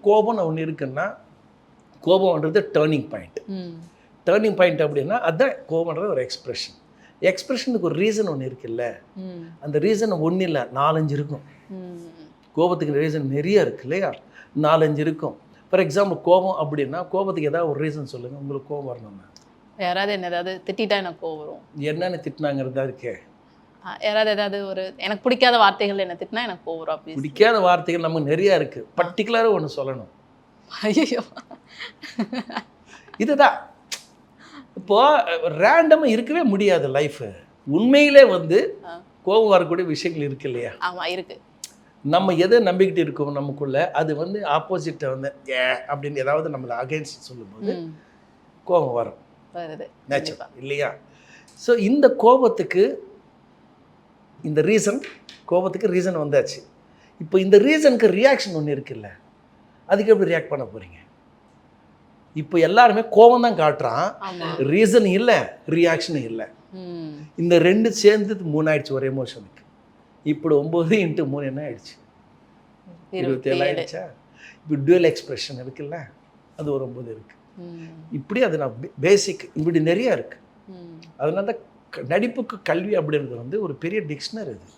கோபம்னு ஒன்று இருக்குன்னா கோபம்ன்றது turning point. Turning point அப்படின்னா அதுதான் கோபம்ன்றது ஒரு எக்ஸ்பிரஷன். எக்ஸ்பிரஷனுக்கு ஒரு ரீசன் ஒன்று இருக்குல்ல, அந்த ரீசன் ஒன்றும் இல்லை 4-5 இருக்கும். கோபத்துக்கு ரீசன் நிறைய இருக்கு இல்லையா, 4-5 இருக்கும். ஃபார் எக்ஸாம்பிள் கோபம் அப்படின்னா கோபத்துக்கு ஏதாவது ஒரு ரீசன் சொல்லுங்கள். உங்களுக்கு கோபம் வரணும்னா யாராவது என்ன ஏதாவது திட்டா எனக்கு கோபம் வரும். என்னென்னு திட்டினாங்கிறதா இருக்கே, யாராவது ஏதாவது ஒரு எனக்கு பிடிக்காத வார்த்தைகள் என்ன திட்டினா எனக்கு கோபம் வரும். பிடிக்காத வார்த்தைகள் நமக்கு நிறையா இருக்குது. பர்டிகுலராக ஒன்று சொல்லணும். ஐயோ, இதுதான் இப்போது ரேண்டமாக இருக்கவே முடியாது லைஃபு. உண்மையிலே வந்து கோபம் வரக்கூடிய விஷயங்கள் இருக்கு இல்லையா? ஆமாம் இருக்குது. நம்ம எதை நம்பிக்கிட்டு இருக்கோம் நமக்குள்ளே, அது வந்து ஆப்போசிட்டை வந்து அப்படின்னு ஏதாவது நம்மளை அகைன்ஸ்ட் சொல்லும்போது கோபம் வரும். நேச்சுரல் இல்லையா? ஸோ இந்த கோபத்துக்கு இந்த ரீசன், கோபத்துக்கு ரீசன் வந்தாச்சு. இப்போ இந்த ரீசனுக்கு ரியாக்ஷன் ஒன்று இருக்குல்ல, அதுக்கு எப்படி ரியாக்ட் பண்ண போகிறீங்க? இப்போ எல்லாருமே கோபம் தான் காட்டுறான், ரீசன் இல்லை, ரியாக்ஷனும் இல்லை. இந்த 2 சேர்ந்து 3 ஆயிடுச்சு ஒரு எமோஷனுக்கு. இப்படி 9 × 3 என்ன ஆயிடுச்சு? 27 ஆயிடுச்சா? இப்போ டுவல் எக்ஸ்பிரஷன் இருக்குல்ல, அது ஒரு 9 இருக்குது. இப்படி அது நான் பேசிக் இப்படி நிறையா இருக்குது. அதனால தான் நடிப்புக்கு கல்வி அப்படின்றது வந்து ஒரு பெரிய டிக்ஷனரி இது.